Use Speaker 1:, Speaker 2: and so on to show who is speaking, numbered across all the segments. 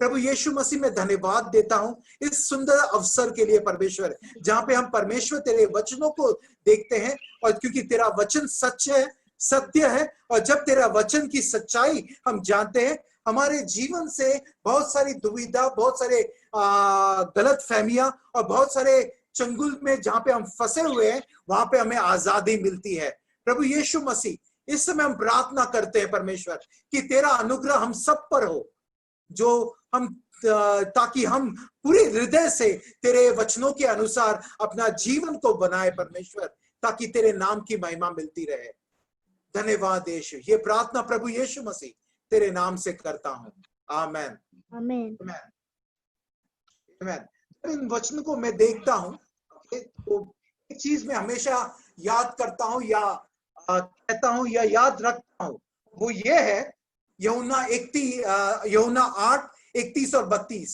Speaker 1: प्रभु यीशु मसीह में धन्यवाद देता हूं इस सुंदर अवसर के लिए परमेश्वर, जहां पे हम परमेश्वर तेरे वचनों को देखते हैं, और क्योंकि तेरा वचन सच है, सत्य है, और जब तेरा वचन की सच्चाई हम जानते हैं, हमारे जीवन से बहुत सारी दुविधा, बहुत सारे गलत फहमियां और बहुत सारे चंगुल में जहां पे हम फंसे हुए हैं, वहां पे हमें आजादी मिलती है। प्रभु यीशु मसीह, इस समय हम प्रार्थना करते हैं परमेश्वर कि तेरा अनुग्रह हम सब पर हो, जो हम ताकि हम पूरे हृदय से तेरे वचनों के अनुसार अपना जीवन को बनाए परमेश्वर, ताकि तेरे नाम की महिमा मिलती रहे। धन्यवाद यीशु, ये प्रार्थना प्रभु यीशु मसीह तेरे नाम से करता हूं, आमेन
Speaker 2: आमेन।
Speaker 1: आमेन। इन वचन को मैं देखता हूं तो एक चीज मैं हमेशा याद करता हूं या कहता हूं या याद रखता हूं, वो ये है यूहन्ना 8:31 और 32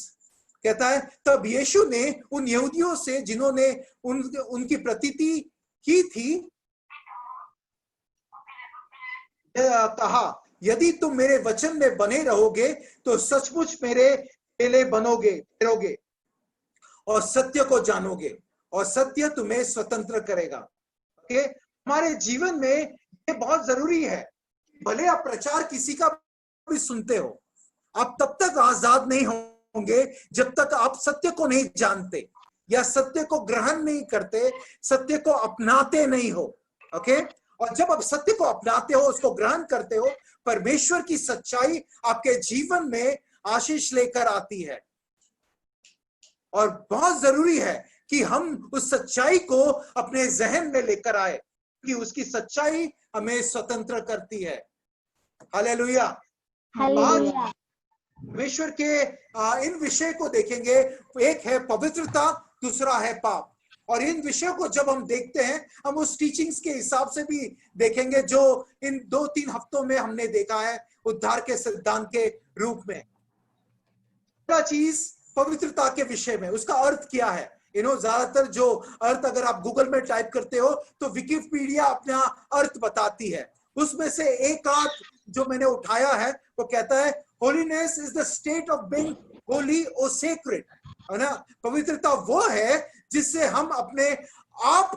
Speaker 1: कहता है, तब यीशु ने उन यहूदियों से जिन्होंने उनकी प्रतीति की थी कहा, यदि तुम मेरे वचन में बने रहोगे तो सचमुच मेरे चेले ठहरोगे और सत्य को जानोगे और सत्य तुम्हें स्वतंत्र करेगा। ओके, हमारे जीवन में ये बहुत जरूरी है, भले आप प्रचार किसी का भी सुनते हो, आप तब तक आजाद नहीं होंगे जब तक आप सत्य को नहीं जानते या सत्य को ग्रहण नहीं करते, सत्य को अपनाते नहीं हो। ओके, और जब आप सत्य को अपनाते हो, उसको ग्रहण करते हो, परमेश्वर की सच्चाई आपके जीवन में आशीष लेकर आती है। और बहुत जरूरी है कि हम उस सच्चाई को अपने जहन में लेकर आए, कि उसकी सच्चाई हमें स्वतंत्र करती है। हालेलुया। आज परमेश्वर के इन विषय को देखेंगे, एक है पवित्रता, दूसरा है पाप। और इन विषयों को जब हम देखते हैं, हम उस टीचिंग्स के हिसाब से भी देखेंगे जो इन 2-3 हफ्तों में हमने देखा है उद्धार के सिद्धांत के रूप में। पहला चीज पवित्रता के विषय में, उसका अर्थ क्या है। ज्यादातर जो अर्थ अगर आप गूगल में टाइप करते हो तो विकिपीडिया अपना अर्थ बताती है। उसमें से एक अर्थ जो मैंने उठाया है वो कहता है, holiness is the state of being Holi और सेक्रेड, है ना। पवित्रता वो है जिससे हम अपने आप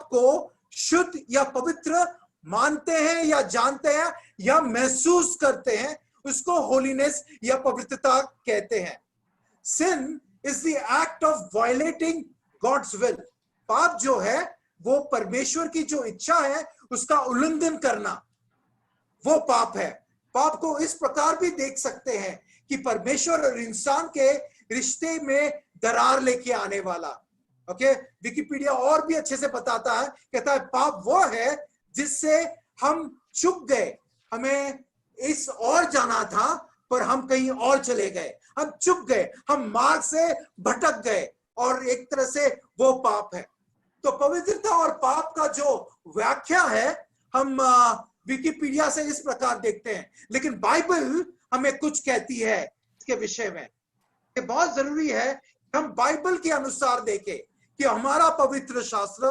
Speaker 1: को शुद्ध या पवित्र मानते हैं या जानते हैं या महसूस करते हैं, उसको होलीनेस या पवित्रता कहते हैं। Sin is the act of violating God's will. पाप जो है वो परमेश्वर की जो इच्छा है उसका उल्लंघन करना, वो पाप है। पाप को इस प्रकार भी देख सकते हैं कि परमेश्वर और इंसान के रिश्ते में दरार लेके आने वाला। ओके, विकिपीडिया और भी अच्छे से बताता है, कहता है पाप वो है जिससे हम चुक गए, हमें इस और जाना था पर हम कहीं और चले गए, हम चुक गए, हम मार्ग से भटक गए, और एक तरह से वो पाप है। तो पवित्रता और पाप का जो व्याख्या है हम विकिपीडिया से इस प्रकार देखते हैं, लेकिन बाइबल हमें कुछ कहती है इसके विषय में। ये बहुत जरूरी है कि हम बाइबल के अनुसार देखें कि हमारा पवित्र शास्त्र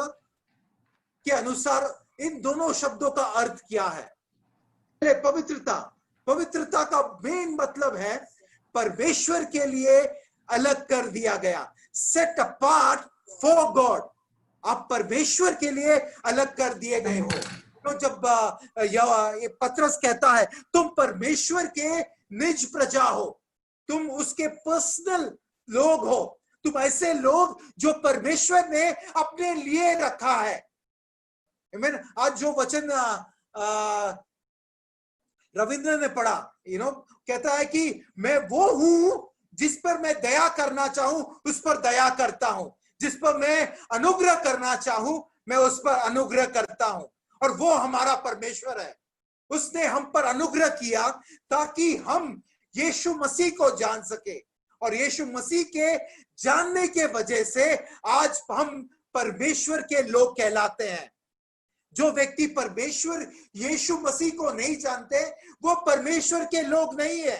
Speaker 1: के अनुसार इन दोनों शब्दों का अर्थ क्या है। पवित्रता का मेन मतलब है परमेश्वर के लिए अलग कर दिया गया, सेट अपार्ट फॉर गॉड। आप परमेश्वर के लिए अलग कर दिए गए हो। तो जब पतरस कहता है तुम परमेश्वर के निज प्रजा हो, तुम उसके पर्सनल लोग हो, तुम ऐसे लोग जो परमेश्वर ने अपने लिए रखा है। आज जो वचन रविंद्र ने पढ़ा, कहता है कि मैं वो हूं जिस पर मैं दया करना चाहूं उस पर दया करता हूं, जिस पर मैं अनुग्रह करना चाहूं मैं उस पर अनुग्रह करता हूं। और वो हमारा परमेश्वर है, उसने हम पर अनुग्रह किया ताकि हम यीशु मसीह को जान सके, और यीशु मसीह के जानने के वजह से आज हम परमेश्वर के लोग कहलाते हैं। जो व्यक्ति परमेश्वर यीशु मसीह को नहीं जानते वो परमेश्वर के लोग नहीं है,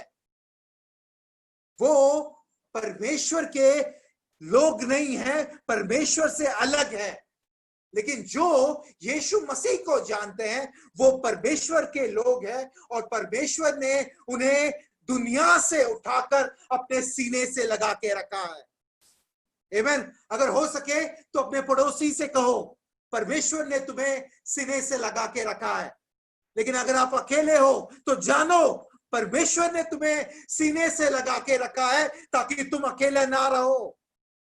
Speaker 1: वो परमेश्वर के लोग नहीं है, परमेश्वर से अलग है। लेकिन जो यीशु मसीह को जानते हैं वो परमेश्वर के लोग हैं, और परमेश्वर ने उन्हें दुनिया से उठाकर अपने सीने से लगा के रखा है। आमीन। अगर हो सके तो अपने पड़ोसी से कहो, परमेश्वर ने तुम्हें सीने से लगा के रखा है। लेकिन अगर आप अकेले हो तो जानो परमेश्वर ने तुम्हें सीने से लगा के रखा है ताकि तुम अकेले ना रहो।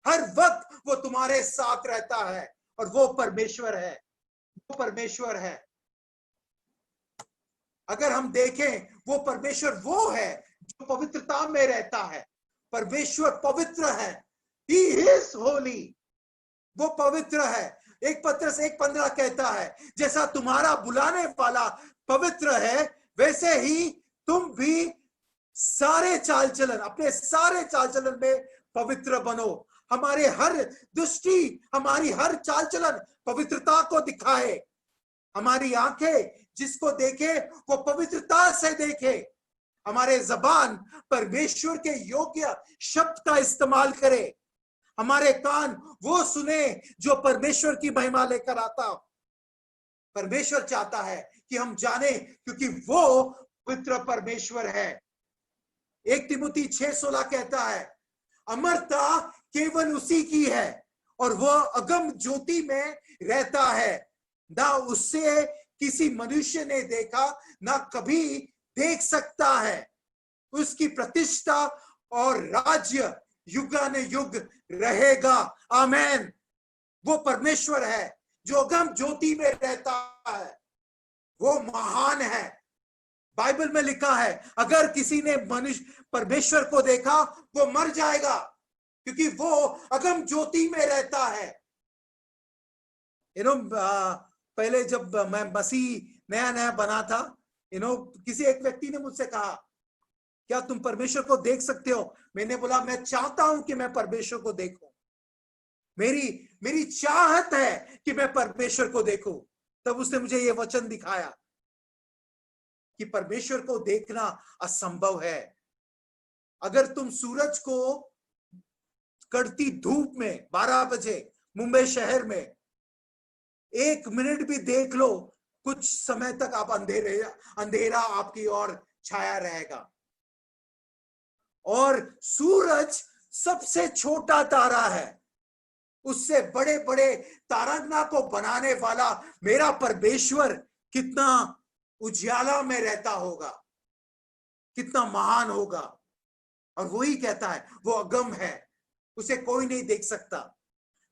Speaker 1: हर वक्त वो तुम्हारे साथ रहता है और वो परमेश्वर है, वो परमेश्वर है। अगर हम देखें, वो परमेश्वर वो है जो पवित्रता में रहता है। परमेश्वर पवित्र है, He is holy, वो पवित्र है। 1 पत्रस 1:15 कहता है, जैसा तुम्हारा बुलाने वाला पवित्र है वैसे ही तुम भी सारे चाल चलन, अपने सारे चाल चलन में पवित्र बनो। हमारे हर दृष्टि, हमारी हर चाल चलन पवित्रता को दिखाए। हमारी आंखें जिसको देखे वो पवित्रता से देखे। हमारे जबान परमेश्वर के योग्य शब्द का इस्तेमाल करे। हमारे कान वो सुने जो परमेश्वर की महिमा लेकर आता। परमेश्वर चाहता है कि हम जाने, क्योंकि वो पवित्र परमेश्वर है। 1 तिमुथी 6:16 कहता है, अमरता केवल उसी की है और वह अगम ज्योति में रहता है, ना उससे किसी मनुष्य ने देखा, ना कभी देख सकता है। उसकी प्रतिष्ठा और राज्य युगानुयुग रहेगा। आमेन। वो परमेश्वर है जो अगम ज्योति में रहता है, वो महान है। बाइबल में लिखा है, अगर किसी ने मनुष्य परमेश्वर को देखा वो मर जाएगा, क्योंकि वो अगम ज्योति में रहता है। पहले जब मैं मसीह नया नया बना था, किसी एक व्यक्ति ने मुझसे कहा, क्या तुम परमेश्वर को देख सकते हो? मैंने बोला, मैं चाहता हूं कि मैं परमेश्वर को देखूं। मेरी चाहत है कि मैं परमेश्वर को देखूं। तब उसने मुझे ये वचन दिखाया कि परमेश्वर को देखना असंभव है। अगर तुम सूरज को कड़ती धूप में 12 बजे मुंबई शहर में 1 मिनट भी देख लो, कुछ समय तक आप अंधेरा आपकी ओर छाया रहेगा। और सूरज सबसे छोटा तारा है, उससे बड़े बड़े तारागना को बनाने वाला मेरा परमेश्वर कितना उजाला में रहता होगा, कितना महान होगा। और वही कहता है वो अगम है, उसे कोई नहीं देख सकता।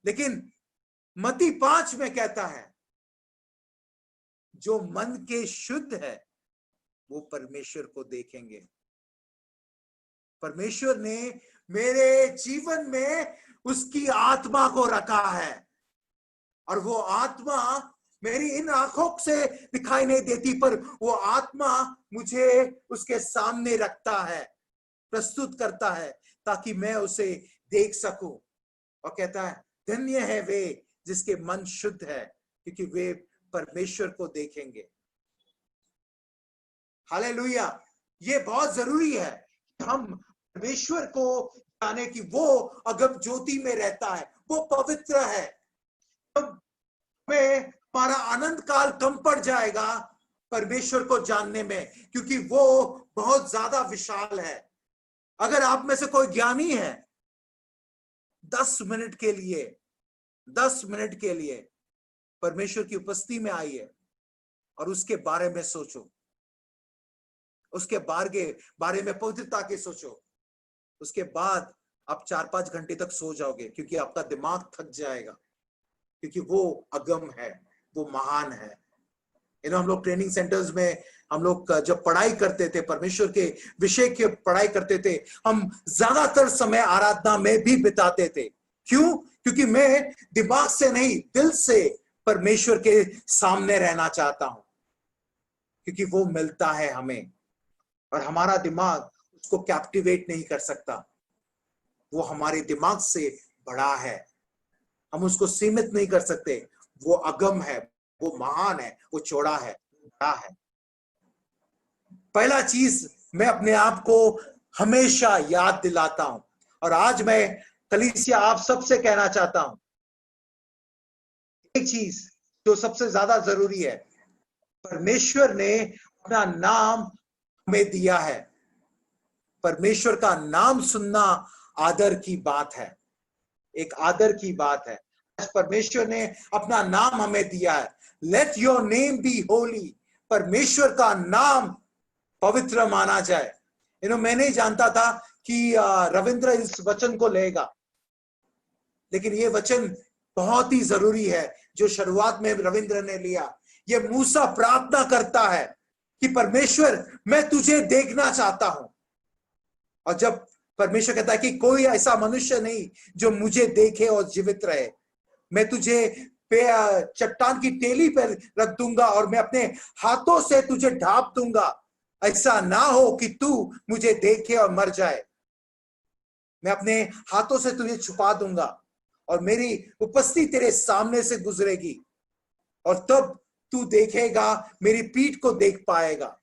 Speaker 1: लेकिन मत्ती 5 में कहता है, जो मन के शुद्ध है वो परमेश्वर को देखेंगे। परमेश्वर ने मेरे जीवन में उसकी आत्मा को रखा है, और वो आत्मा मेरी इन आंखों से दिखाई नहीं देती, पर वो आत्मा मुझे उसके सामने रखता है, प्रस्तुत करता है, ताकि मैं उसे देख सकूं। और कहता है, धन्य है वे जिसके मन शुद्ध है, क्योंकि वे परमेश्वर को देखेंगे। हालेलुया। ये बहुत जरूरी है कि हम परमेश्वर को जाने की वो अगम ज्योति में रहता है, वो पवित्र है। हमें हमारा आनंद काल कम पड़ जाएगा परमेश्वर को जानने में, क्योंकि वो बहुत ज्यादा विशाल है। अगर आप में से कोई ज्ञानी है, 10 मिनट के लिए परमेश्वर की उपस्थिति में आइए और उसके बारे में सोचो, उसके बारे में पवित्रता के सोचो। उसके बाद आप 4-5 घंटे तक सो जाओगे, क्योंकि आपका दिमाग थक जाएगा, क्योंकि वो अगम है, वो महान है। हम लोग ट्रेनिंग सेंटर्स में हम लोग जब पढ़ाई करते थे, परमेश्वर के विषय की पढ़ाई करते थे, हम ज्यादातर समय आराधना में भी बिताते थे। क्यों? क्योंकि मैं दिमाग से नहीं, दिल से परमेश्वर के सामने रहना चाहता हूं, क्योंकि वो मिलता है हमें, और हमारा दिमाग उसको कैप्टिवेट नहीं कर सकता। वो हमारे दिमाग से बड़ा है, हम उसको सीमित नहीं कर सकते। वो अगम है, वो महान है, वो चौड़ा है, बड़ा है। पहला चीज मैं अपने आप को हमेशा याद दिलाता हूं, और आज मैं कलीसिया आप सबसे कहना चाहता हूं, एक चीज जो सबसे ज्यादा जरूरी है, परमेश्वर ने अपना नाम हमें दिया है। परमेश्वर का नाम सुनना आदर की बात है, एक आदर की बात है। आज परमेश्वर ने अपना नाम हमें दिया है, let your name be holy. परमेश्वर का नाम पवित्र माना जाए। मैं नहीं जानता था कि रविंद्र इस वचन को लेगा, लेकिन ये वचन बहुत ही जरूरी है जो शुरुआत में रविंद्र ने लिया। ये मूसा प्रार्थना करता है कि परमेश्वर मैं तुझे देखना चाहता हूं, और जब परमेश्वर कहता है कि कोई ऐसा मनुष्य नहीं जो मुझे देखे और जीवित रहे, मैं तुझे चट्टान की टेली पर रख दूंगा और मैं अपने हाथों से तुझे ढांप दूंगा, ऐसा ना हो कि तू मुझे देखे और मर जाए। मैं अपने हाथों से तुझे छुपा दूंगा और मेरी उपस्थिति तेरे सामने से गुजरेगी, और तब तू देखेगा, मेरी पीठ को देख पाएगा।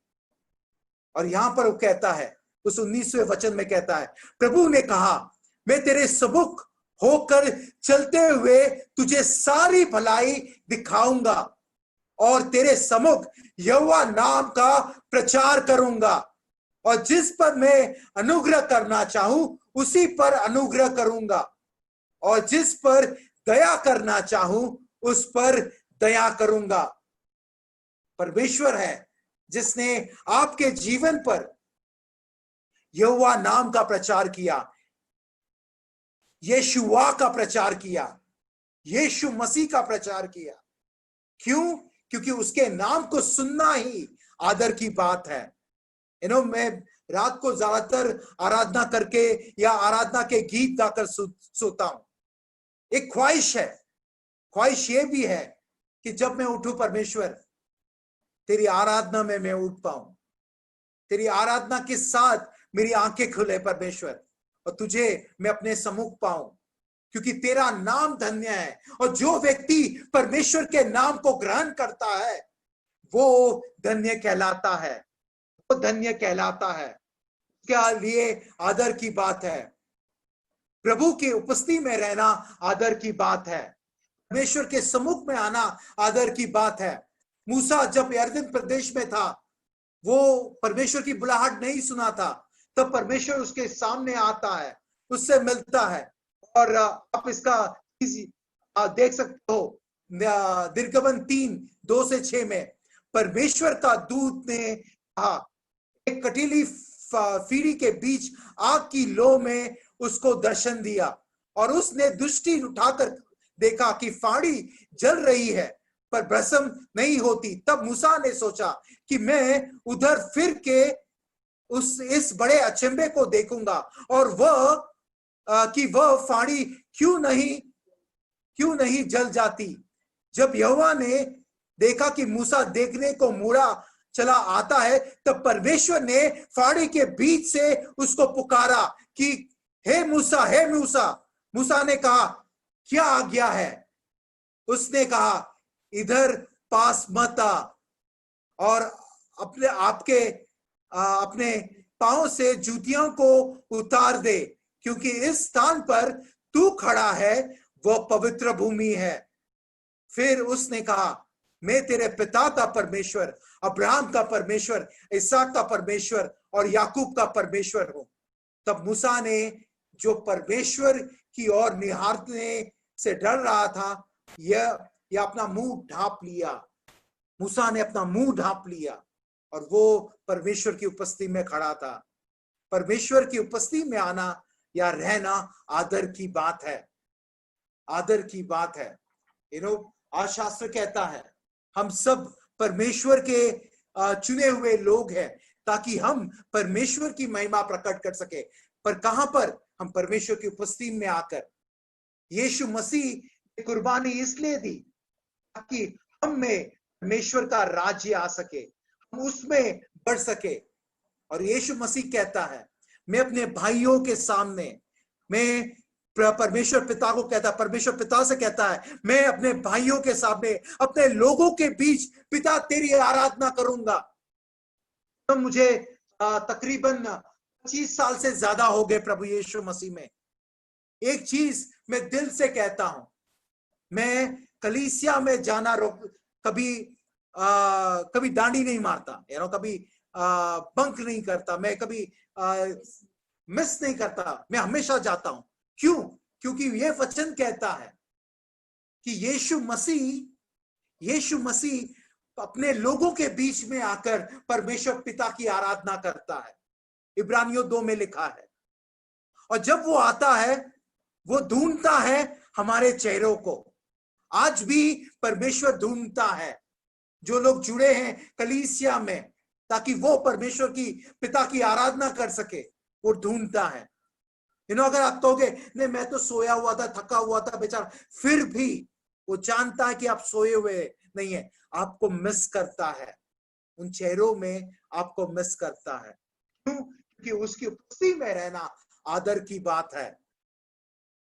Speaker 1: और यहां पर वो कहता है, उस 19वें वचन में कहता है, प्रभु ने कहा मैं तेरे सम्मुख होकर चलते हुए तुझे सारी भलाई दिखाऊंगा और तेरे सम्मुख यहोवा नाम का प्रचार करूंगा, और जिस पर मैं अनुग्रह करना चाहूं उसी पर अनुग्रह करूंगा, और जिस पर दया करना चाहूं उस पर दया करूंगा। परमेश्वर है जिसने आपके जीवन पर यहोवा नाम का प्रचार किया, यीशुआ का प्रचार किया, यीशु मसीह का प्रचार किया। क्यों? क्योंकि उसके नाम को सुनना ही आदर की बात है। मैं रात को ज्यादातर आराधना करके या आराधना के गीत गाकर सोता हूं। एक ख्वाहिश है, ख्वाहिश ये भी है कि जब मैं उठूं, परमेश्वर तेरी आराधना में मैं उठ पाऊं, तेरी आराधना के साथ मेरी आंखें खुले परमेश्वर, और तुझे मैं अपने सम्मुख पाऊं, क्योंकि तेरा नाम धन्य है। और जो व्यक्ति परमेश्वर के नाम को ग्रहण करता है वो धन्य कहलाता है, वो धन्य कहलाता है। क्या लिए आदर की बात है, प्रभु की उपस्थिति में रहना आदर की बात है, परमेश्वर के सम्मुख में आना आदर की बात है। मूसा जब यरदन प्रदेश में था, वो परमेश्वर की बुलाहट नहीं सुना था, तब परमेश्वर उसके सामने आता है, उससे मिलता है। और आप इसका देख सकते हो निर्गमन 3:2-6 में परमेश्वर का दूत ने कहा, एक कटीली फीरी के बीच आग की लो में उसको दर्शन दिया, और उसने दृष्टि उठाकर देखा कि फाड़ी जल रही है पर भस्म नहीं होती। तब मूसा ने सोचा कि मैं उधर फिर के इस बड़े अचंभे को देखूंगा, और वह फाड़ी क्यों नहीं जल जाती। जब यहोवा ने देखा कि मूसा देखने को मुड़ा चला आता है, तब परमेश्वर ने फाड़ी के बीच से उसको पुकारा कि हे मूसा, हे मूसा। मूसा ने कहा, क्या आज्ञा है? उसने कहा, इधर पास मत आ और अपने पांव से जूतियों को उतार दे, क्योंकि इस स्थान पर तू खड़ा है वह पवित्र भूमि है। फिर उसने कहा, मैं तेरे पिता का परमेश्वर, अब्राहम का परमेश्वर, इसहाक का परमेश्वर और याकूब का परमेश्वर हूं। तब मूसा ने, जो परमेश्वर की ओर निहारने से डर रहा था, यह अपना मुंह ढांप लिया। मूसा ने अपना मुंह ढांप लिया और वो परमेश्वर की उपस्थिति में खड़ा था। परमेश्वर की उपस्थिति में आना या रहना आदर की बात है, आदर की बात है। आज शास्त्र कहता है हम सब परमेश्वर के चुने हुए लोग हैं, ताकि हम परमेश्वर की महिमा प्रकट कर सके। पर कहां पर? हम परमेश्वर की उपस्थिति में आकर। यीशु मसीह कुर्बानी इसलिए दी ताकि हम में परमेश्वर का राज्य आ सके, हम उसमें बढ़ सके। और यीशु मसीह कहता है, मैं अपने भाइयों के सामने, मैं परमेश्वर पिता को कहता है, परमेश्वर पिता से कहता है, मैं अपने भाइयों के सामने, अपने लोगों के बीच पिता तेरी आराधना करूंगा। तो मुझे तकरीबन 25 साल से ज्यादा हो गए प्रभु यीशु मसीह में। एक चीज मैं दिल से कहता हूं, मैं कलीसिया में जाना कभी डांडी नहीं मारता, कभी बंक नहीं करता, मैं कभी मिस नहीं करता, मैं हमेशा जाता हूं। क्यों? क्योंकि ये वचन कहता है कि यीशु मसीह अपने लोगों के बीच में आकर परमेश्वर पिता की आराधना करता है। इब्रानियों 2 में लिखा है। और जब वो आता है, वो ढूंढता है हमारे चेहरों को। आज भी परमेश्वर ढूंढता है जो लोग जुड़े हैं कलीसिया में, ताकि वो परमेश्वर की पिता की आराधना कर सके। वो ढूंढता है। अगर आप कहोगे नहीं मैं तो सोया हुआ था, थका हुआ था बेचारा, फिर भी वो जानता है कि आप सोए हुए नहीं है, आपको मिस करता है। उन चेहरों में आपको मिस करता है। क्यों? क्योंकि उसकी उपस्थिति में रहना आदर की बात है।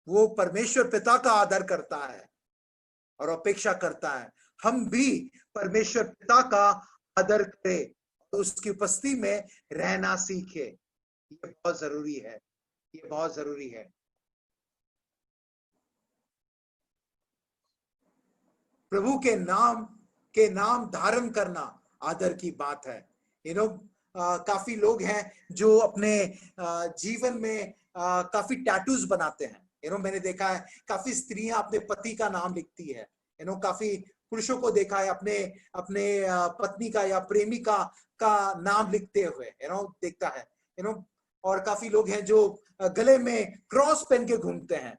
Speaker 1: वो परमेश्वर पिता का आदर करता है और अपेक्षा करता है हम भी परमेश्वर पिता का आदर करें, तो उसकी उपस्थिति में रहना सीखे। ये बहुत जरूरी है, ये बहुत जरूरी है। प्रभु के नाम धारण करना आदर की बात है। काफी लोग हैं जो अपने जीवन में काफी टैटूज बनाते हैं। मैंने देखा है काफी स्त्रियां अपने पति का नाम लिखती है। काफी पुरुषों को देखा है अपने अपने पत्नी का या प्रेमिका का नाम लिखते हुए देखता है। और काफी लोग हैं जो गले में क्रॉस पहन के घूमते हैं।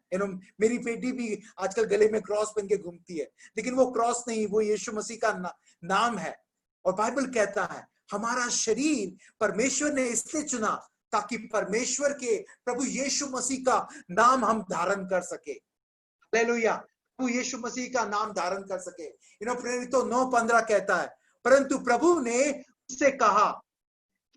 Speaker 1: मेरी बेटी भी आजकल गले में क्रॉस पहन के घूमती है, लेकिन वो क्रॉस नहीं, वो यीशु मसीह का नाम है। और बाइबल कहता है हमारा शरीर परमेश्वर ने इसलिए चुना ताकि परमेश्वर के प्रभु यीशु मसीह का नाम हम धारण कर सके। हालेलुया। प्रभु यीशु मसीह का नाम धारण कर सके। प्रेरितों 9:15 कहता है, परंतु प्रभु ने उससे कहा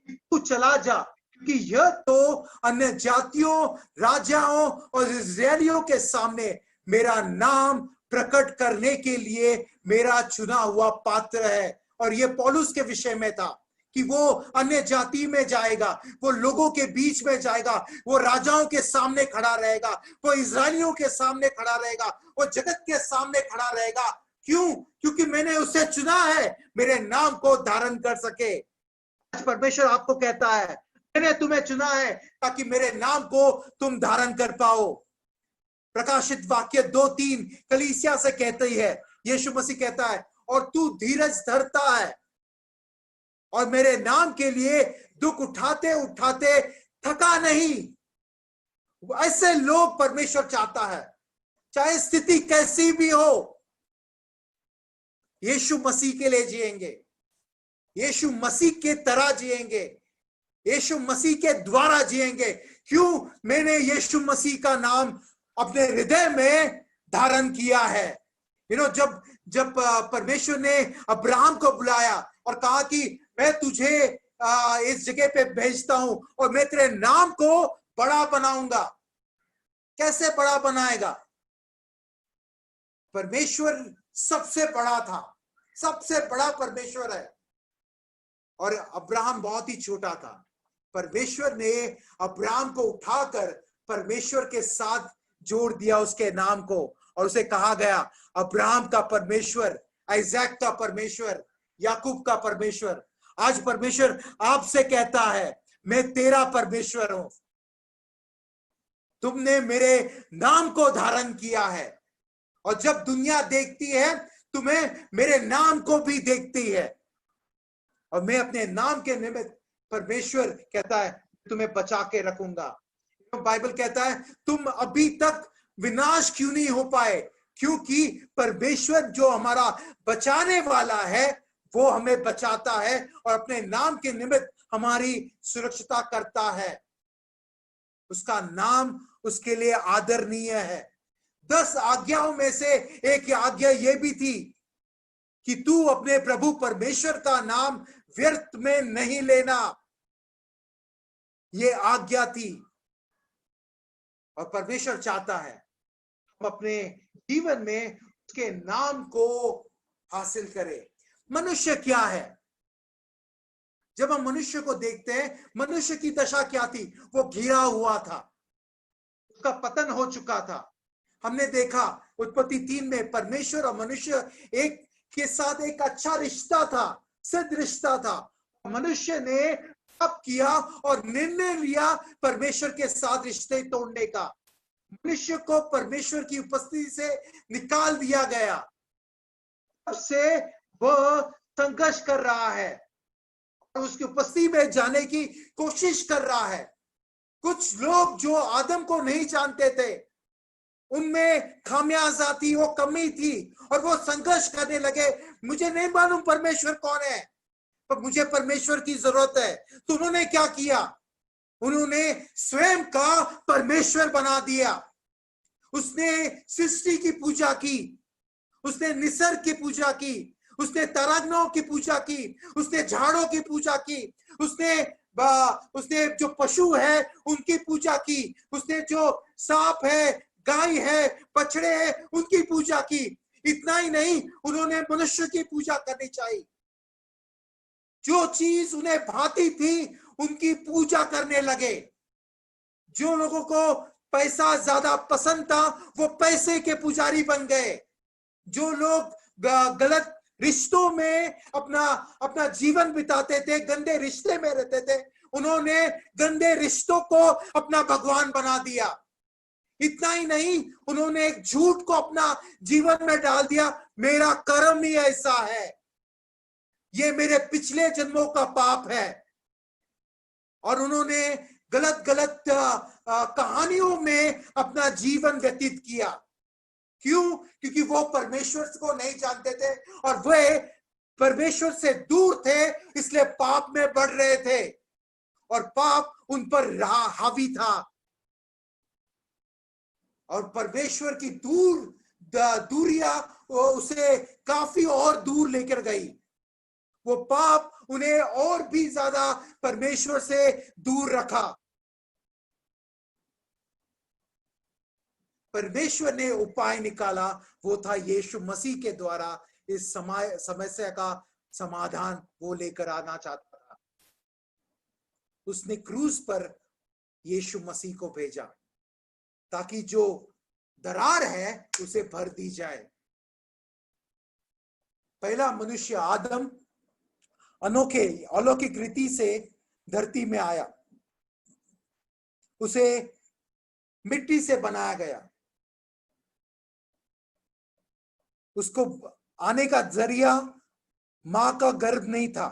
Speaker 1: तू चला जा, कि यह तो अन्य जातियों, राजाओं और इस्राएलियों के सामने मेरा नाम प्रकट करने के लिए मेरा चुना हुआ पात्र है। और यह पौलुस के विषय में था कि वो अन्य जाति में जाएगा, वो लोगों के बीच में जाएगा, वो राजाओं के सामने खड़ा रहेगा, वो इस्राएलियों के सामने खड़ा रहेगा, वो जगत के सामने खड़ा रहेगा। क्यों? क्योंकि मैंने उसे चुना है मेरे नाम को धारण कर सके। आज परमेश्वर आपको कहता है मैंने तुम्हें चुना है ताकि मेरे नाम को तुम धारण कर पाओ। प्रकाशित वाक्य 2:3 कलीसिया से कहती है, यीशु मसीह कहता है और तू धीरज धरता है और मेरे नाम के लिए दुख उठाते उठाते थका नहीं। ऐसे लोग परमेश्वर चाहता है, चाहे स्थिति कैसी भी हो, यीशु मसीह के लिए जिएंगे, यीशु मसीह के तरह जिएंगे, यीशु मसीह के द्वारा जिएंगे। क्यों? मैंने यीशु मसीह का नाम अपने हृदय में धारण किया है। जब परमेश्वर ने अब्राहम को बुलाया और कहा कि मैं तुझे इस जगह पे भेजता हूं और मैं तेरे नाम को बड़ा बनाऊंगा। कैसे बड़ा बनाएगा? परमेश्वर सबसे बड़ा था, सबसे बड़ा परमेश्वर है और अब्राहम बहुत ही छोटा था। परमेश्वर ने अब्राहम को उठाकर परमेश्वर के साथ जोड़ दिया उसके नाम को, और उसे कहा गया अब्राहम का परमेश्वर, आइजैक का परमेश्वर, याकूब का परमेश्वर। आज परमेश्वर आपसे कहता है मैं तेरा परमेश्वर हूं, तुमने मेरे नाम को धारण किया है। और जब दुनिया देखती है तुम्हें, मेरे नाम को भी देखती है, और मैं अपने नाम के निमित्त परमेश्वर कहता है तुम्हें बचा के रखूंगा। बाइबल कहता है तुम अभी तक विनाश क्यों नहीं हो पाए? क्योंकि परमेश्वर जो हमारा बचाने वाला है वो हमें बचाता है और अपने नाम के निमित्त हमारी सुरक्षिता करता है। उसका नाम उसके लिए आदरणीय है। 10 आज्ञाओं में से एक आज्ञा ये भी थी कि तू अपने प्रभु परमेश्वर का नाम व्यर्थ में नहीं लेना। ये आज्ञा थी और परमेश्वर चाहता है हम अपने जीवन में उसके नाम को हासिल करें। मनुष्य क्या है? जब हम मनुष्य को देखते हैं, मनुष्य की दशा क्या थी? वो घिरा हुआ था, उसका पतन हो चुका था। हमने देखा उत्पत्ति 3 में परमेश्वर और मनुष्य एक के साथ एक अच्छा रिश्ता था, सिद्ध रिश्ता था। मनुष्य ने पाप किया और निर्णय लिया परमेश्वर के साथ रिश्ते तोड़ने का। मनुष्य को परमेश्वर की उपस्थिति से निकाल दिया गया। तब से वह संघर्ष कर रहा है और उसकी उपस्थिति में जाने की कोशिश कर रहा है। कुछ लोग जो आदम को नहीं जानते थे, उनमें खामियाजा थी, वो कमी थी, और वो संघर्ष करने लगे, मुझे नहीं मालूम परमेश्वर कौन है, पर मुझे परमेश्वर की जरूरत है। तो उन्होंने क्या किया? उन्होंने स्वयं का परमेश्वर बना दिया। उसने सृष्टि की पूजा की, उसने निसर्ग की पूजा की, उसने तरागनों की पूजा की, उसने झाड़ों की पूजा की, उसने जो पशु है उनकी पूजा की, उसने जो सांप है, गाय है, बछड़े है, उनकी पूजा की। इतना ही नहीं, उन्होंने मनुष्य की पूजा करनी चाहिए। जो चीज उन्हें भाती थी उनकी पूजा करने लगे। जो लोगों को पैसा ज्यादा पसंद था वो पैसे के पुजारी बन गए। जो लोग गलत रिश्तों में अपना जीवन बिताते थे, गंदे रिश्ते में रहते थे, उन्होंने गंदे रिश्तों को अपना भगवान बना दिया। इतना ही नहीं, उन्होंने एक झूठ को अपना जीवन में डाल दिया, मेरा कर्म ही ऐसा है, ये मेरे पिछले जन्मों का पाप है। और उन्होंने गलत गलत कहानियों में अपना जीवन व्यतीत किया। क्यों? क्योंकि वो परमेश्वर को नहीं जानते थे और वे परमेश्वर से दूर थे, इसलिए पाप में बढ़ रहे थे और पाप उन पर हावी था। और परमेश्वर की दूरियां उसे काफी और दूर लेकर गई। वो पाप उन्हें और भी ज्यादा परमेश्वर से दूर रखा। परमेश्वर ने उपाय निकाला, वो था यीशु मसीह के द्वारा इस समस्या का समाधान वो लेकर आना चाहता था। उसने क्रूस पर यीशु मसीह को भेजा ताकि जो दरार है उसे भर दी जाए। पहला मनुष्य आदम अलौकिक रीति से धरती में आया, उसे मिट्टी से बनाया गया। उसको आने का जरिया मां का गर्भ नहीं था,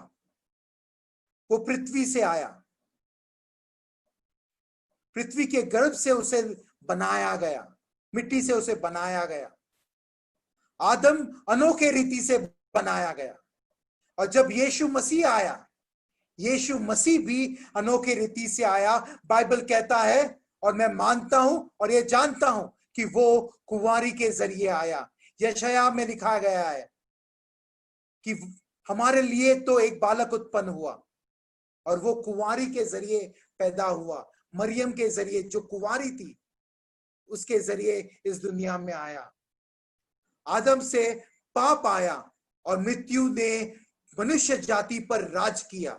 Speaker 1: वो पृथ्वी से आया। पृथ्वी के गर्भ से उसे बनाया गया, मिट्टी से उसे बनाया गया। आदम अनोखे रीति से बनाया गया। और जब यीशु मसीह आया, यीशु मसीह भी अनोखे रीति से आया। बाइबल कहता है, और मैं मानता हूं और ये जानता हूं कि वो कुंवारी के जरिए आया। यशायाह में लिखा गया है कि हमारे लिए तो एक बालक उत्पन्न हुआ और वो कुंवारी के जरिए पैदा हुआ। मरियम के जरिए, जो कुंवारी थी, उसके जरिए इस दुनिया में आया। आदम से पाप आया और मृत्यु ने मनुष्य जाति पर राज किया,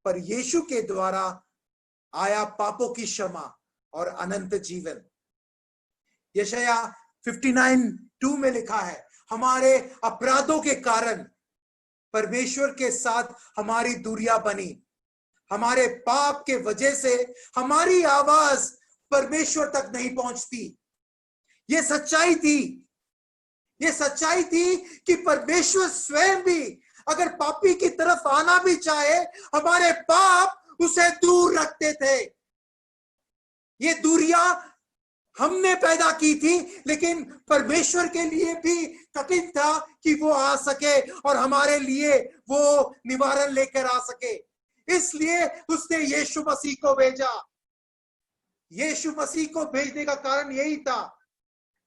Speaker 1: पर यीशु के द्वारा आया पापों की क्षमा और अनंत जीवन। यशायाह 59:2 में लिखा है, हमारे अपराधों के कारण परमेश्वर के साथ हमारी दूरियां बनी। हमारे पाप के वजह से हमारी आवाज परमेश्वर तक नहीं पहुंचती। ये सच्चाई थी। ये सच्चाई थी कि परमेश्वर स्वयं भी अगर पापी की तरफ आना भी चाहे, हमारे पाप उसे दूर रखते थे। ये दूरियां हमने पैदा की थी, लेकिन परमेश्वर के लिए भी कठिन था कि वो आ सके और हमारे लिए वो निवारण लेकर आ सके। इसलिए उसने यीशु मसीह को भेजा। यीशु मसीह को भेजने का कारण यही था,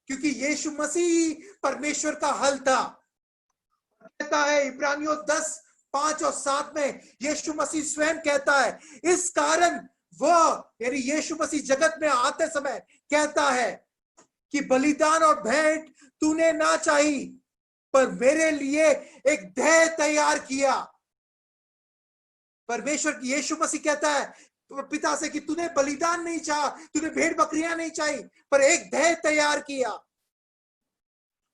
Speaker 1: क्योंकि यीशु मसीह परमेश्वर का हल था। कहता है इब्रानियों 10:5 और 7 में, यीशु मसीह स्वयं कहता है, इस कारण वह यानी यीशु मसीह जगत में आते समय कहता है कि बलिदान और भेंट तूने ना चाही, पर मेरे लिए एक देह तैयार किया। परमेश्वर यीशु मसीह कहता है पिता से कि तूने बलिदान नहीं चाहा, तूने भेड़ बकरियां नहीं चाही, पर एक देह तैयार किया।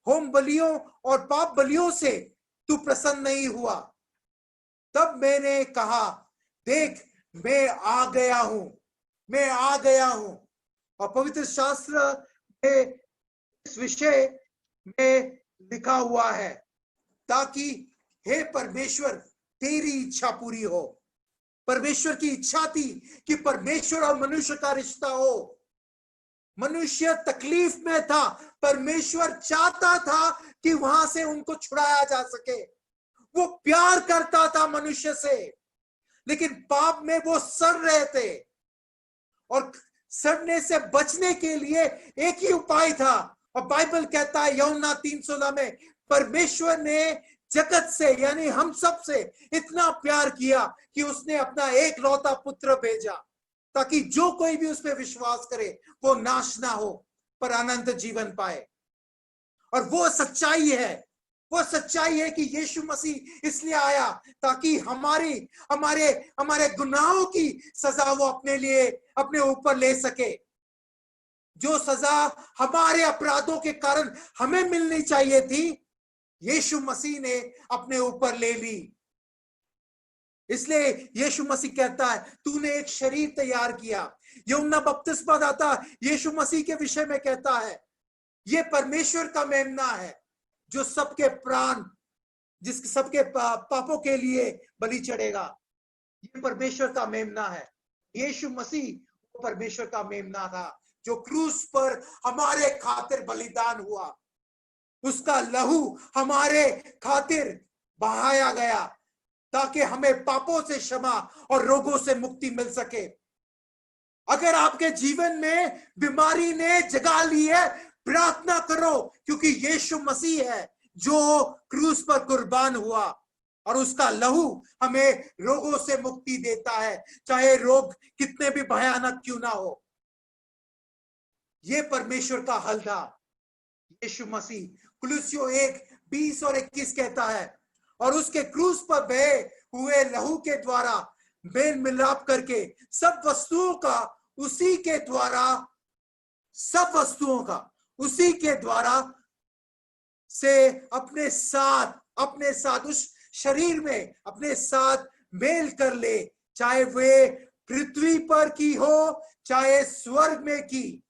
Speaker 1: होम बलियों और पाप बलियों से तू प्रसन्न नहीं हुआ। तब मैंने कहा देख मैं आ गया हूं, मैं आ गया हूं। और पवित्र शास्त्र में इस विषय में लिखा हुआ है, ताकि हे परमेश्वर तेरी इच्छा पूरी हो। परमेश्वर की इच्छा थी कि परमेश्वर और मनुष्य का रिश्ता हो। मनुष्य तकलीफ में था, परमेश्वर चाहता था कि वहां से उनको छुड़ाया जा सके। वो प्यार करता था मनुष्य से, लेकिन पाप में वो सड़ रहे थे। और सड़ने से बचने के लिए एक ही उपाय था, और बाइबल कहता है यूहन्ना 3:16 में, परमेश्वर ने जगत से यानी हम सब से इतना प्यार किया कि उसने अपना एक लौता पुत्र भेजा, ताकि जो कोई भी उस पर विश्वास करे वो नाश ना हो पर अनंत जीवन पाए। और वो सच्चाई है, वो सच्चाई है कि यीशु मसीह इसलिए आया ताकि हमारे हमारे गुनाहों की सजा वो अपने लिए अपने ऊपर ले सके। जो सजा हमारे अपराधों के कारण हमें मिलनी चाहिए थी, यीशु मसीह ने अपने ऊपर ले ली। इसलिए यीशु मसीह कहता है तूने एक शरीर तैयार किया। यूहन्ना बपतिस्मा दाता यीशु मसीह के विषय में कहता है, ये परमेश्वर का मेमना है जो सबके प्राण, जिसके सबके पापों के लिए बलि चढ़ेगा। ये परमेश्वर का मेमना है। यीशु मसीह परमेश्वर का मेमना था जो क्रूस पर हमारे खातिर बलिदान हुआ। उसका लहू हमारे खातिर बहाया गया ताकि हमें पापों से क्षमा और रोगों से मुक्ति मिल सके। अगर आपके जीवन में बीमारी ने जगा ली है, प्रार्थना करो, क्योंकि यीशु मसीह है जो क्रूस पर कुर्बान हुआ, और उसका लहू हमें रोगों से मुक्ति देता है, चाहे रोग कितने भी भयानक क्यों ना हो। यह परमेश्वर का हल था यीशु मसीह। कुलुस्सियों 1:20 और 21 कहता है, और उसके क्रूस पर बहे हुए लहू के द्वारा मेल मिलाप करके सब वस्तुओं का उसी के द्वारा, सब वस्तुओं का उसी के द्वारा से अपने साथ उस शरीर में अपने साथ मेल कर ले, चाहे वे पृथ्वी पर की हो चाहे स्वर्ग में की,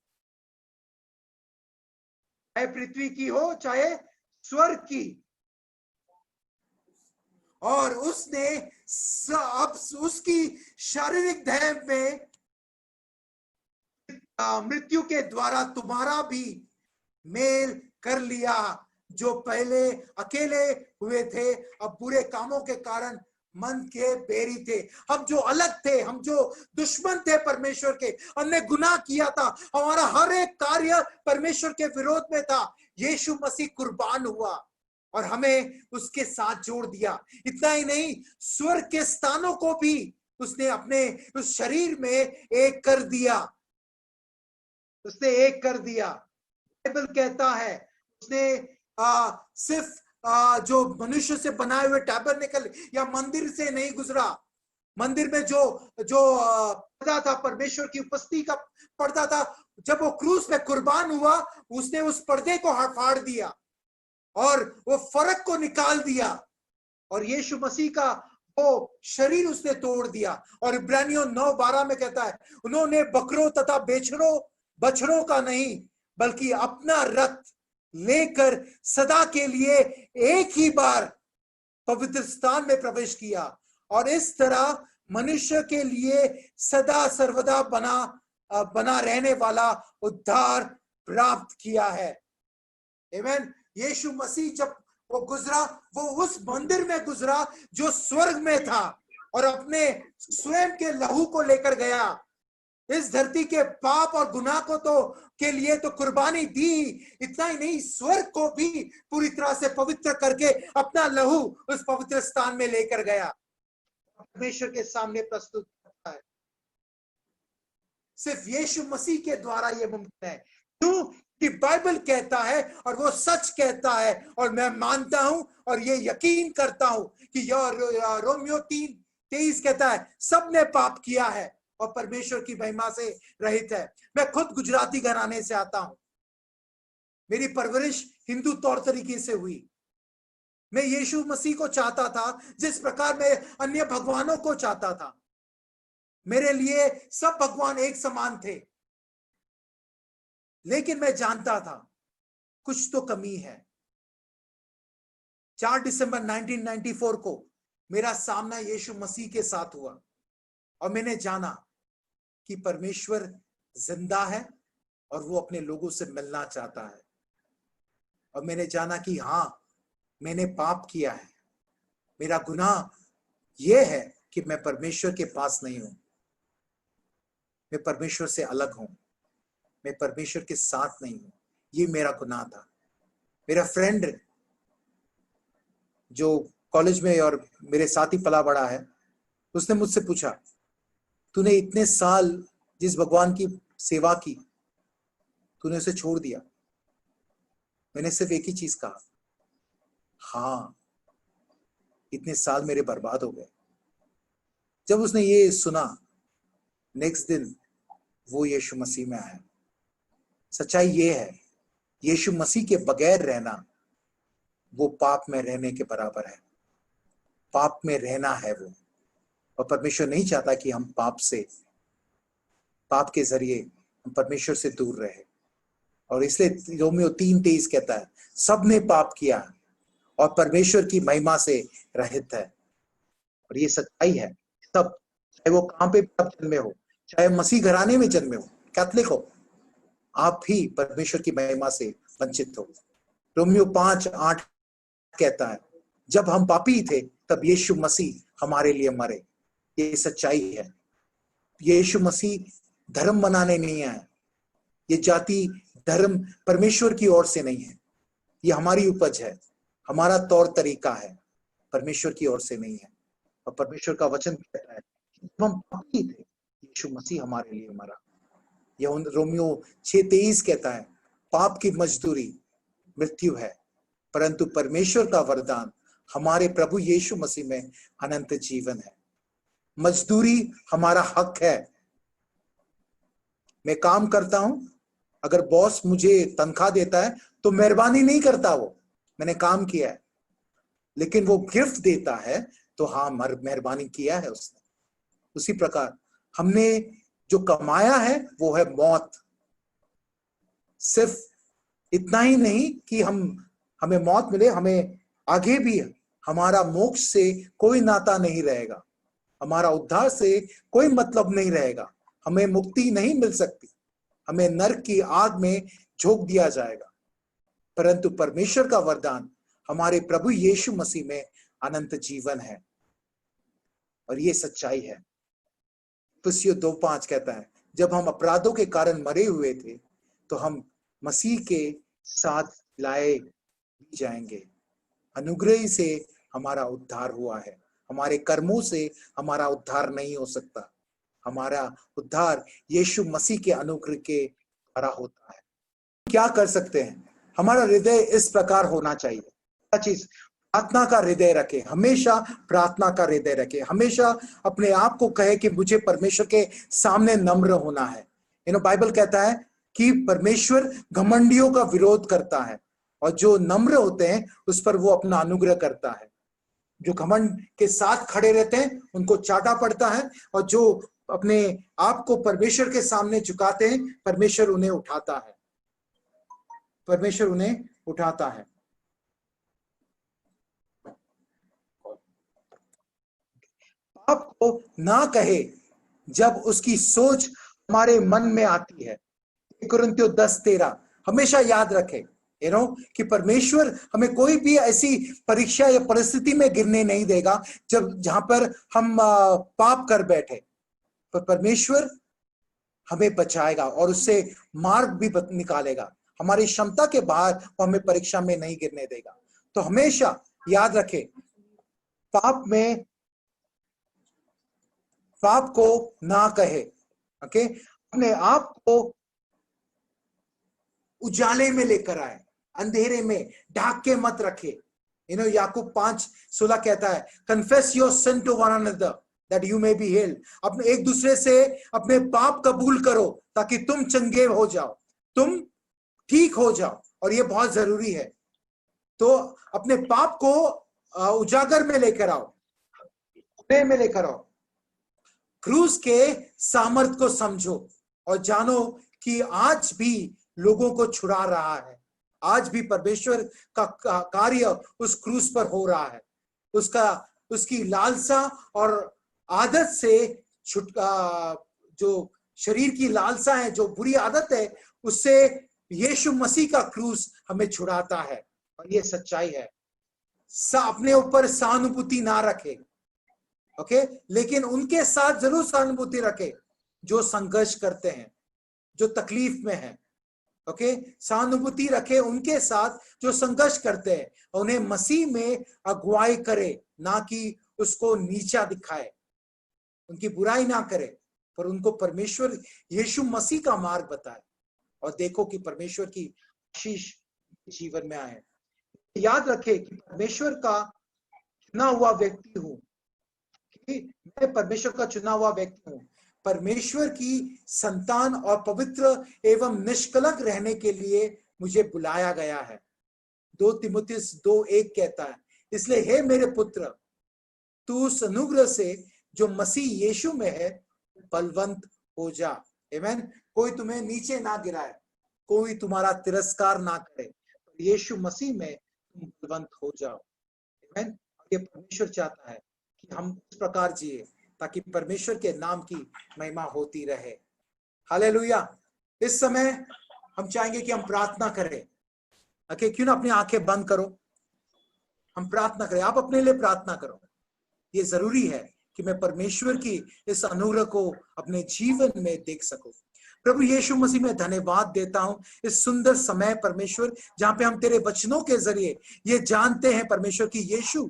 Speaker 1: चाहे पृथ्वी की हो चाहे स्वर्ग की। और उसने अब उसकी शारीरिक देह में मृत्यु के द्वारा तुम्हारा भी मेल कर लिया। जो पहले अकेले हुए थे, अब बुरे कामों के कारण मन के बैरी थे। हम जो अलग थे, हम जो दुश्मन थे परमेश्वर के, हमने गुनाह किया था, हमारा हर एक कार्य परमेश्वर के विरोध में था, यीशु मसीह कुर्बान हुआ और हमें उसके साथ जोड़ दिया। इतना ही नहीं, स्वर्ग के स्थानों को भी उसने अपने उस शरीर में एक कर दिया, उसने एक कर दिया। बाइबल कहता है उसने सिर्फ जो मनुष्य से बनाए हुए टैबरनेकल या मंदिर से नहीं गुजरा। मंदिर में जो जो पर्दा था, परमेश्वर की उपस्थिति का पर्दा था, जब वो क्रूस में कुर्बान हुआ, उसने उस पर्दे को फाड़ दिया और वो फर्क को निकाल दिया, और यीशु मसीह का वो शरीर उसने तोड़ दिया। और इब्रानियों 9:12 में कहता है, उन्होंने बकरों तथा बछड़ों का नहीं, बल्कि अपना रक्त लेकर सदा के लिए एक ही बार पवित्र स्थान में प्रवेश किया, और इस तरह मनुष्य के लिए सदा सर्वदा बना रहने वाला उद्धार प्राप्त किया है। आमीन। यीशु मसीह जब वो गुजरा, वो उस मंदिर में गुजरा जो स्वर्ग में था, और अपने स्वयं के लहू को लेकर गया। इस धरती के पाप और गुनाह को के लिए तो कुर्बानी दी, इतना ही नहीं, स्वर्ग को भी पूरी तरह से पवित्र करके अपना लहू उस पवित्र स्थान में लेकर गया, परमेश्वर के सामने प्रस्तुत करता है। सिर्फ यीशु मसीह के द्वारा यह मुमकिन है। क्यों? कि बाइबल कहता है और वो सच कहता है, और मैं मानता हूं और ये यकीन करता हूं कि रोमियो 3:23 कहता है, सबने पाप किया है और परमेश्वर की महिमा से रहित है। मैं खुद गुजराती घराने से आता हूं, मेरी परवरिश हिंदू तौर तरीके से हुई। मैं यीशु मसीह को चाहता था जिस प्रकार मैं अन्य भगवानों को चाहता था। मेरे लिए सब भगवान एक समान थे, लेकिन मैं जानता था कुछ तो कमी है। 4 दिसंबर 1994 को मेरा सामना यीशु मसीह के साथ हुआ और मैंने जाना कि परमेश्वर जिंदा है और वो अपने लोगों से मिलना चाहता है। और मैंने जाना कि हाँ, मैंने पाप किया है, मेरा गुनाह यह है कि मैं परमेश्वर के पास नहीं हूं, मैं परमेश्वर से अलग हूं, मैं परमेश्वर के साथ नहीं हूं। ये मेरा गुनाह था। मेरा फ्रेंड जो कॉलेज में और मेरे साथ ही पला बड़ा है, उसने मुझसे पूछा, तूने इतने साल जिस भगवान की सेवा की, तूने उसे छोड़ दिया? मैंने सिर्फ एक ही चीज कहा, हाँ, इतने साल मेरे बर्बाद हो गए। जब उसने ये सुना, नेक्स्ट दिन वो यीशु मसीह में आया। सच्चाई ये है, यीशु मसीह के बगैर रहना वो पाप में रहने के बराबर है। पाप में रहना है वो, और परमेश्वर नहीं चाहता कि हम पाप के जरिए हम परमेश्वर से दूर रहे। और इसलिए रोमियो 3:23 कहता है, सबने पाप किया और परमेश्वर की महिमा से रहित है। और ये सच्चाई है। सब, चाहे वो कहां पे आप जन्मे हो, चाहे मसीह घराने में जन्मे हो, कैथलिक हो, आप भी परमेश्वर की महिमा से वंचित हो। रोमियो 5:8 कहता है, जब हम पापी थे तब यीशु मसीह हमारे लिए मरे। ये सच्चाई है। यीशु मसीह धर्म बनाने नहीं आया। ये जाति धर्म परमेश्वर की ओर से नहीं है, ये हमारी उपज है, हमारा तौर तरीका है, परमेश्वर की ओर से नहीं है। और परमेश्वर का वचन कहता है, जब हम पापी थे यीशु मसीह हमारे लिए मरा। यह रोमियो 6:23 कहता है, पाप की मजदूरी मृत्यु है, परंतु परमेश्वर का वरदान हमारे प्रभु यीशु मसीह में अनंत जीवन है। मजदूरी हमारा हक है। मैं काम करता हूं, अगर बॉस मुझे तनख्वाह देता है तो मेहरबानी नहीं करता, वो मैंने काम किया है। लेकिन वो गिफ्ट देता है तो हाँ, मेहरबानी किया है उसने। उसी प्रकार हमने जो कमाया है वो है मौत। सिर्फ इतना ही नहीं कि हमें मौत मिले, हमें आगे भी हमारा मोक्ष से कोई नाता नहीं रहेगा, हमारा उद्धार से कोई मतलब नहीं रहेगा, हमें मुक्ति नहीं मिल सकती, हमें नरक की आग में झोंक दिया जाएगा। परंतु परमेश्वर का वरदान हमारे प्रभु यीशु मसीह में अनंत जीवन है। और ये सच्चाई है। इफिसियों 2:5 कहता है, जब हम अपराधों के कारण मरे हुए थे तो हम मसीह के साथ लाए भी जाएंगे। अनुग्रह से हमारा उद्धार हुआ है, हमारे कर्मों से हमारा उद्धार नहीं हो सकता। हमारा उद्धार यीशु मसीह के अनुग्रह के द्वारा होता है। क्या कर सकते हैं? हमारा हृदय इस प्रकार होना चाहिए। क्या चीज? प्रार्थना का हृदय रखे, हमेशा प्रार्थना का हृदय रखे, हमेशा अपने आप को कहे कि मुझे परमेश्वर के सामने नम्र होना है। बाइबल कहता है कि परमेश्वर घमंडियों का विरोध करता है और जो नम्र होते हैं उस पर वो अपना अनुग्रह करता है। जो घमंड के साथ खड़े रहते हैं उनको चाटा पड़ता है, और जो अपने आप को परमेश्वर के सामने झुकाते हैं परमेश्वर उन्हें उठाता है, परमेश्वर उन्हें उठाता है। पाप को ना कहे जब उसकी सोच हमारे मन में आती है। कुरिन्थियों 10:13 हमेशा याद रखे कि परमेश्वर हमें कोई भी ऐसी परीक्षा या परिस्थिति में गिरने नहीं देगा जहां पर हम पाप कर बैठे। पर परमेश्वर हमें बचाएगा और उससे मार्ग भी निकालेगा। हमारी क्षमता के बाहर वो हमें परीक्षा में नहीं गिरने देगा। तो हमेशा याद रखे, पाप को ना कहे। ओके, अपने आप को उजाले में लेकर आए, अंधेरे में ढाक के मत रखे। याकूब 5:16 कहता है, confess your sin to one another that you may be healed. अपने एक दूसरे से अपने पाप कबूल करो ताकि तुम चंगे हो जाओ, तुम ठीक हो जाओ। और ये बहुत जरूरी है। तो अपने पाप को उजागर में लेकर आओ, में लेकर आओ। क्रूस के सामर्थ को समझो और जानो कि आज भी लोगों को छुड़ा रहा है। आज भी परमेश्वर का कार्य उस क्रूस पर हो रहा है। उसकी लालसा और आदत से जो शरीर की लालसा है, जो बुरी आदत है, उससे यीशु मसीह का क्रूस हमें छुड़ाता है। और ये सच्चाई है। अपने ऊपर सहानुभूति ना रखे, ओके, लेकिन उनके साथ जरूर सहानुभूति रखे जो संघर्ष करते हैं, जो तकलीफ में है। ओके, सहानुभूति रखे उनके साथ जो संघर्ष करते हैं, उन्हें मसीह में अगुवाई करे, ना कि उसको नीचा दिखाए, उनकी बुराई ना करे, पर उनको परमेश्वर यीशु मसीह का मार्ग बताए। और देखो कि परमेश्वर की आशीष जीवन में आए। याद रखे कि परमेश्वर का चुना हुआ व्यक्ति हूं, कि मैं परमेश्वर का चुना हुआ व्यक्ति हूं। परमेश्वर की संतान और पवित्र एवं निष्कलंक रहने के लिए मुझे बुलाया गया है। 2 तीमुथियुस 2:1 कहता है, इसलिए हे मेरे पुत्र, तू उस अनुग्रह से जो मसीह यीशु में है बलवंत हो जा। आमीन। कोई तुम्हें नीचे ना गिराए, कोई तुम्हारा तिरस्कार ना करे, यीशु मसीह में तुम बलवंत हो जाओ। आमीन। ये परमेश्वर चाहता है कि हम इस प्रकार जिए ताकि परमेश्वर के नाम की महिमा होती रहे। हालेलुया। इस समय हम चाहेंगे कि हम प्रार्थना करें। ओके, क्यों ना अपनी आंखें बंद करो, हम प्रार्थना करें। आप अपने लिए प्रार्थना करो। ये जरूरी है कि मैं परमेश्वर की इस अनुग्रह को अपने जीवन में देख सकूं। प्रभु यीशु मसीह में धन्यवाद देता हूं इस सुंदर समय परमेश्वर, जहां पे हम तेरे वचनों के जरिए ये जानते हैं परमेश्वर की यीशु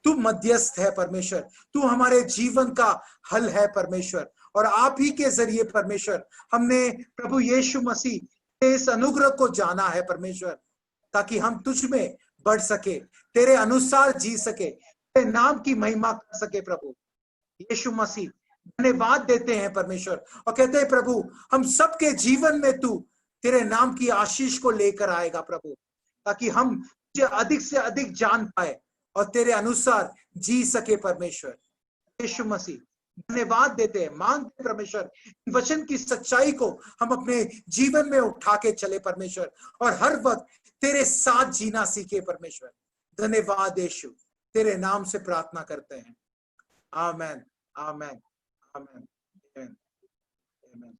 Speaker 1: तू मध्यस्थ है। परमेश्वर, तू हमारे जीवन का हल है परमेश्वर। और आप ही के जरिए परमेश्वर हमने प्रभु यीशु मसीह के इस अनुग्रह को जाना है परमेश्वर, ताकि हम तुझ में बढ़ सके, तेरे अनुसार जी सके, तेरे नाम की महिमा कर सके। प्रभु यीशु मसीह धन्यवाद देते हैं परमेश्वर, और कहते हैं प्रभु हम सबके जीवन में तू तेरे नाम की आशीष को लेकर आएगा प्रभु, ताकि हम तुझे अधिक से अधिक जान पाए और तेरे अनुसार जी सके। परमेश्वर यीशु मसीह धन्यवाद देते हैं, मांगते परमेश्वर वचन की सच्चाई को हम अपने जीवन में उठा के चले परमेश्वर, और हर वक्त तेरे साथ जीना सीखे परमेश्वर। धन्यवाद यीशु, तेरे नाम से प्रार्थना करते हैं। आमेन, आमेन, आमेन, आमेन, आमेन।